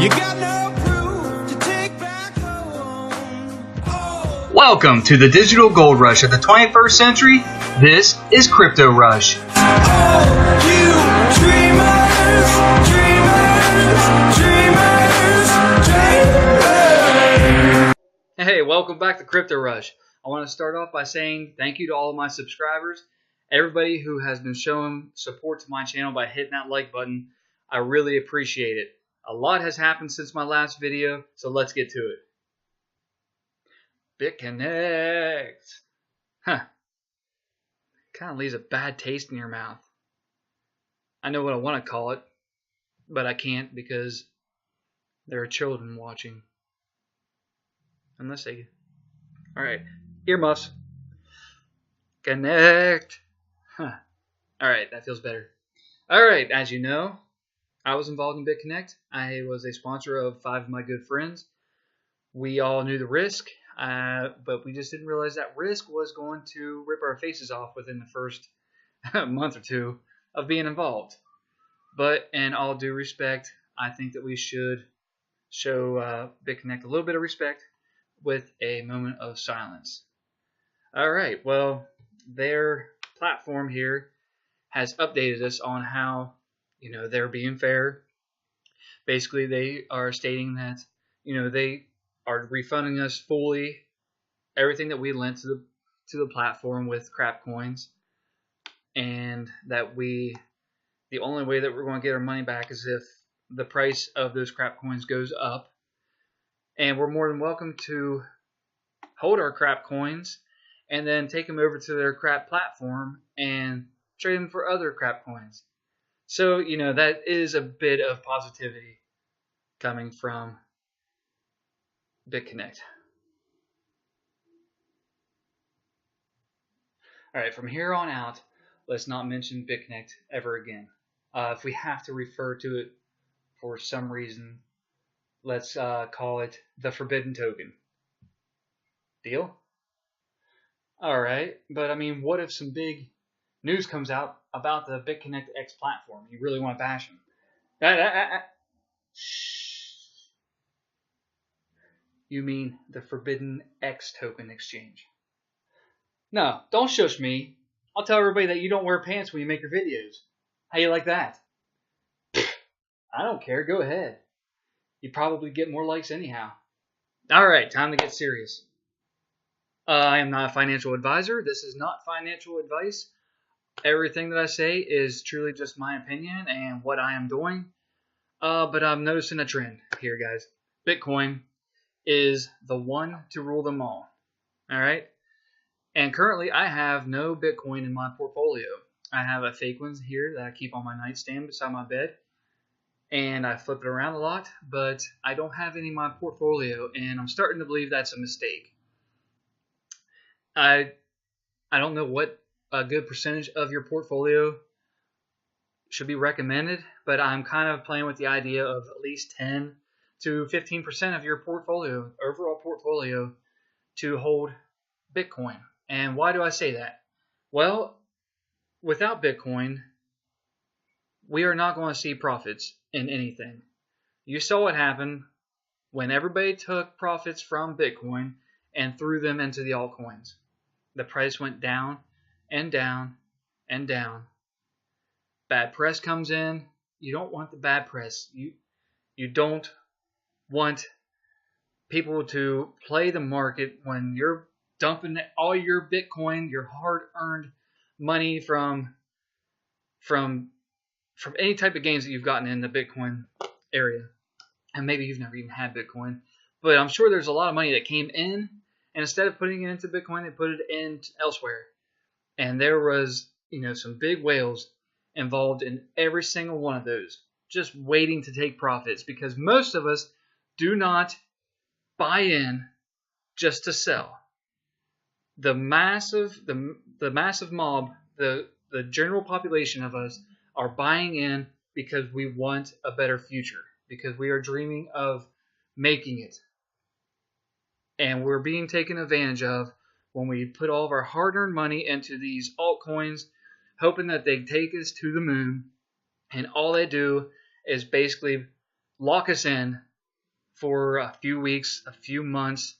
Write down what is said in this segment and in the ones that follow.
You got no proof to take back home. Oh. Welcome to the digital gold rush of the 21st century. This is Crypto Rush. Oh, you dreamers, dreamers, dreamers, dreamers. Hey, welcome back to Crypto Rush. I want to start off by saying thank you to all of my subscribers, everybody who has been showing support to my channel by hitting that like button. I really appreciate it. A lot has happened since my last video, so let's get to it. BitConnect. Kind of leaves a bad taste in your mouth. I know what I want to call it, but I can't because there are children watching. Unless they... Alright, earmuffs. Connect. Alright, that feels better. Alright, as you know, I was involved in BitConnect. I was a sponsor of 5 of my good friends. We all knew the risk, but we just didn't realize that risk was going to rip our faces off within the first month or two of being involved. But in all due respect, I think that we should show BitConnect a little bit of respect with a moment of silence. Alright, well, their platform here has updated us on how they're being fair. Basically, they are stating that, they are refunding us fully everything that we lent to the platform with crap coins, and that the only way that we're going to get our money back is if the price of those crap coins goes up, and we're more than welcome to hold our crap coins and then take them over to their crap platform and trade them for other crap coins. So, that is a bit of positivity coming from BitConnect. Alright, from here on out, let's not mention BitConnect ever again. If we have to refer to it for some reason, let's call it the Forbidden Token. Deal? Alright, but I mean, what if some big news comes out about the BitConnect X platform? You really want to bash them? You mean the Forbidden X token exchange? No, don't shush me. I'll tell everybody that you don't wear pants when you make your videos. How you like that? I don't care. Go ahead. You probably get more likes anyhow. Alright, time to get serious. I am not a financial advisor. This is not financial advice. Everything that I say is truly just my opinion and what I am doing. But I'm noticing a trend here, guys. Bitcoin is the one to rule them all. Alright? And currently, I have no Bitcoin in my portfolio. I have a fake one here that I keep on my nightstand beside my bed. And I flip it around a lot, but I don't have any in my portfolio, and I'm starting to believe that's a mistake. I don't know what a good percentage of your portfolio should be recommended, but I'm kind of playing with the idea of at least 10 to 15% of your portfolio, overall portfolio, to hold Bitcoin. And why do I say that? Well, without Bitcoin, we are not going to see profits in anything. You saw what happened when everybody took profits from Bitcoin and threw them into the altcoins. The price went down and down and down. Bad press comes in. You don't want the bad press. You don't want people to play the market when you're dumping all your Bitcoin, your hard-earned money from any type of gains that you've gotten in the Bitcoin area. And maybe you've never even had Bitcoin, but I'm sure there's a lot of money that came in, and instead of putting it into Bitcoin, they put it in elsewhere. And there was, some big whales involved in every single one of those, just waiting to take profits, because most of us do not buy in just to sell. The massive mob, the general population of us are buying in because we want a better future, because we are dreaming of making it. And we're being taken advantage of when we put all of our hard-earned money into these altcoins, hoping that they take us to the moon, and all they do is basically lock us in for a few weeks, a few months,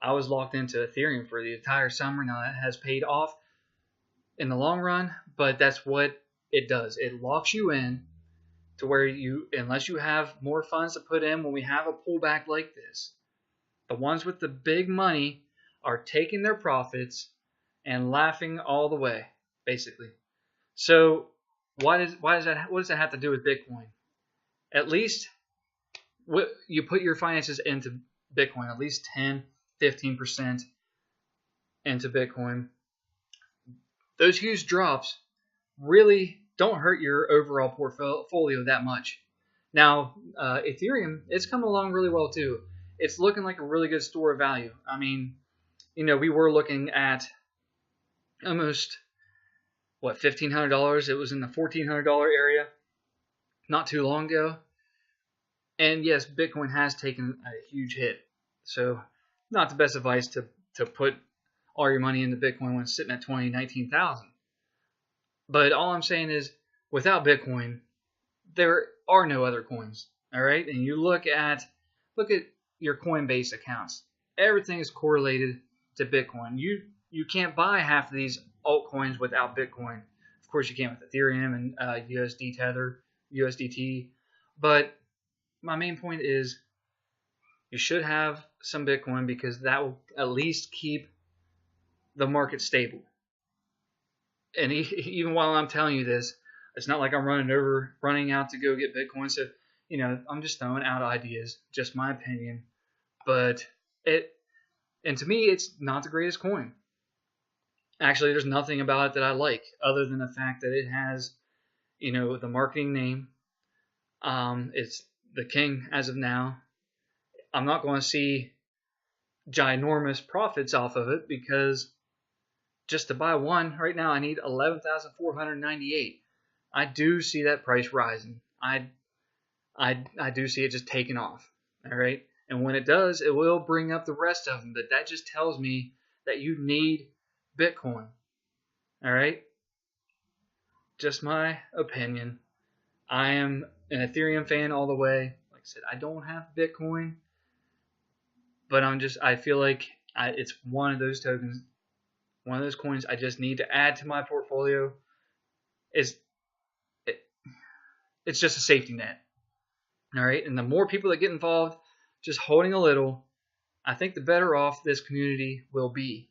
I was locked into Ethereum for the entire summer. Now that has paid off in the long run, but that's what it does. It locks you in to where you, unless you have more funds to put in when we have a pullback like this, the ones with the big money are taking their profits and laughing all the way, basically. So what does that have to do with Bitcoin? At least you put your finances into Bitcoin, at least 10, 15% into Bitcoin. Those huge drops really don't hurt your overall portfolio that much. Now, Ethereum, it's coming along really well too. It's looking like a really good store of value. I mean, we were looking at almost $1,500. It was in the $1,400 area not too long ago. And yes, Bitcoin has taken a huge hit. So, not the best advice to put all your money into Bitcoin when it's sitting at 19,000. But all I'm saying is, without Bitcoin, there are no other coins. All right, and you look at your Coinbase accounts. Everything is correlated to Bitcoin. You can't buy half of these altcoins without Bitcoin. Of course, you can with Ethereum and USD Tether, USDT. But my main point is, you should have some Bitcoin because that will at least keep the market stable. And even while I'm telling you this, it's not like I'm running out to go get Bitcoin. So, I'm just throwing out ideas, just my opinion. But to me, it's not the greatest coin. Actually, there's nothing about it that I like other than the fact that it has, the marketing name. It's the king as of now. I'm not going to see ginormous profits off of it because just to buy one right now, I need 11,498. I do see that price rising. I do see it just taking off. All right, and when it does, it will bring up the rest of them. But that just tells me that you need Bitcoin. All right, just my opinion. I am an Ethereum fan all the way. Like I said, I don't have Bitcoin, but I feel like it's one of those tokens, one of those coins I just need to add to my portfolio. It's just a safety net. All right, and the more people that get involved, just holding a little, I think the better off this community will be.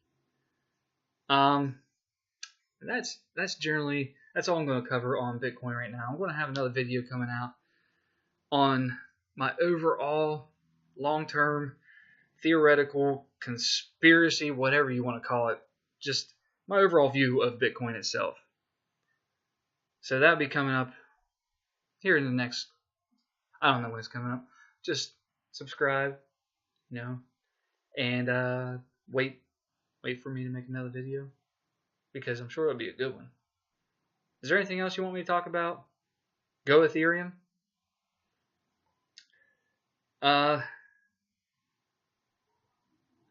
That's all I'm going to cover on Bitcoin right now. I'm going to have another video coming out on my overall long-term theoretical conspiracy, whatever you want to call it, just my overall view of Bitcoin itself. So that'll be coming up here in the next, I don't know when it's coming up. Just subscribe, and wait for me to make another video because I'm sure it'll be a good one. Is there anything else you want me to talk about? Go Ethereum. I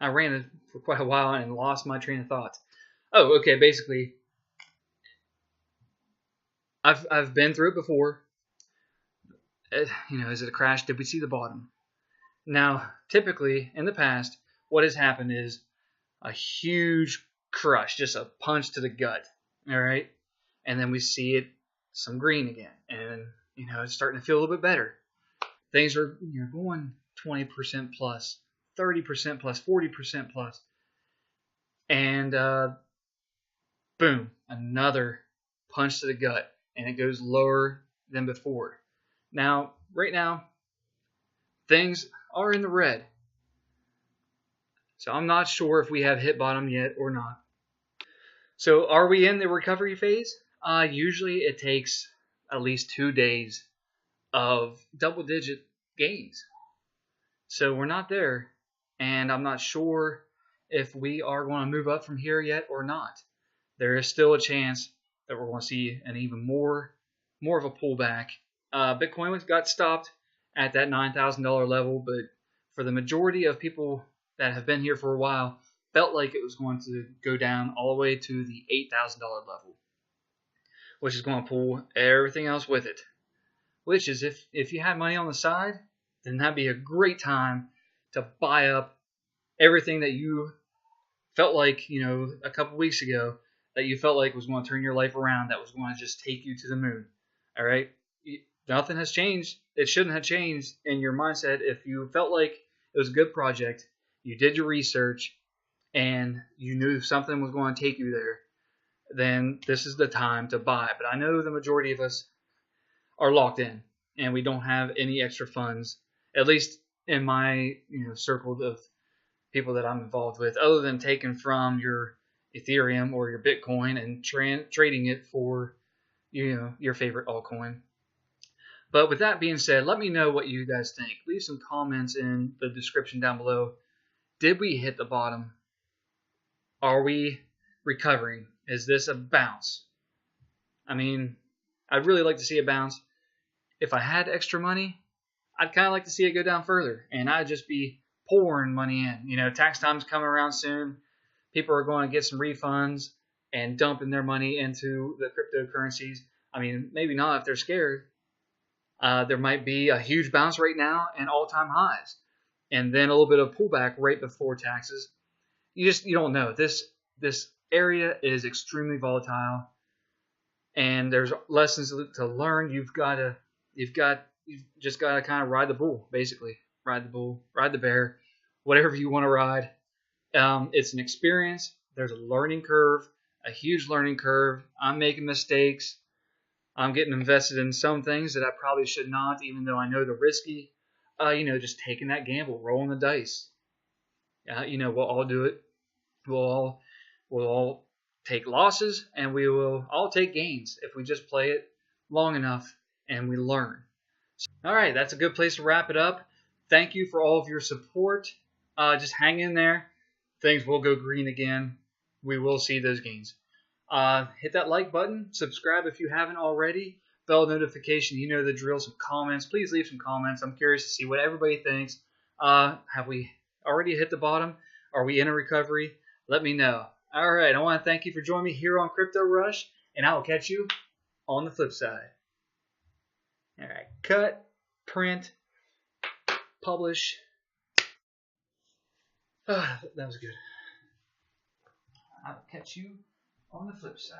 ran it for quite a while and lost my train of thought. Oh, okay. Basically, I've been through it before. Is it a crash? Did we see the bottom? Now, typically in the past, what has happened is a huge crush, just a punch to the gut. All right, and then we see it some green again, and it's starting to feel a little bit better. Things are going 20% plus, 30% plus, 40% plus, and boom, another punch to the gut, and it goes lower than before. Now, right now, things are in the red. So I'm not sure if we have hit bottom yet or not. So are we in the recovery phase? Usually it takes at least 2 days of double-digit gains. So we're not there, and I'm not sure if we are going to move up from here yet or not. There is still a chance that we're going to see an even more of a pullback. Bitcoin got stopped at that $9,000 level, but for the majority of people that have been here for a while, felt like it was going to go down all the way to the $8,000 level, which is going to pull everything else with it. Which is if you had money on the side, then that'd be a great time to buy up everything that you felt like, a couple weeks ago that you felt like was going to turn your life around, that was going to just take you to the moon. All right? Nothing has changed. It shouldn't have changed in your mindset. If you felt like it was a good project, you did your research, and you knew something was going to take you there, then this is the time to buy. But I know the majority of us are locked in, and we don't have any extra funds, at least in my circle of people that I'm involved with, other than taking from your Ethereum or your Bitcoin and trading it for your favorite altcoin. But with that being said, let me know what you guys think. Leave some comments in the description down below. Did we hit the bottom? Are we recovering? Is this a bounce? I mean, I'd really like to see a bounce. If I had extra money, I'd kind of like to see it go down further, and I'd just be pouring money in. Tax time's coming around soon. People are going to get some refunds and dumping their money into the cryptocurrencies. I mean, maybe not if they're scared. There might be a huge bounce right now and all-time highs, and then a little bit of pullback right before taxes. You don't know. This area is extremely volatile, and there's lessons to learn. You've just got to kind of ride the bull, basically. Ride the bull, ride the bear, whatever you want to ride. It's an experience. There's a learning curve, a huge learning curve. I'm making mistakes. I'm getting invested in some things that I probably should not, even though I know they're risky. Just taking that gamble, rolling the dice. We'll all do it. We'll all take losses, and we will all take gains if we just play it long enough and we learn. All right, that's a good place to wrap it up. Thank you for all of your support. Just hang in there. Things will go green again. We will see those gains. Hit that like button. Subscribe if you haven't already. Bell notification. You know the drill. Some comments. Please leave some comments. I'm curious to see what everybody thinks. Have we already hit the bottom? Are we in a recovery? Let me know. All right, I want to thank you for joining me here on Crypto Rush, and I will catch you on the flip side. All right, cut, print, publish. That was good. I'll catch you on the flip side.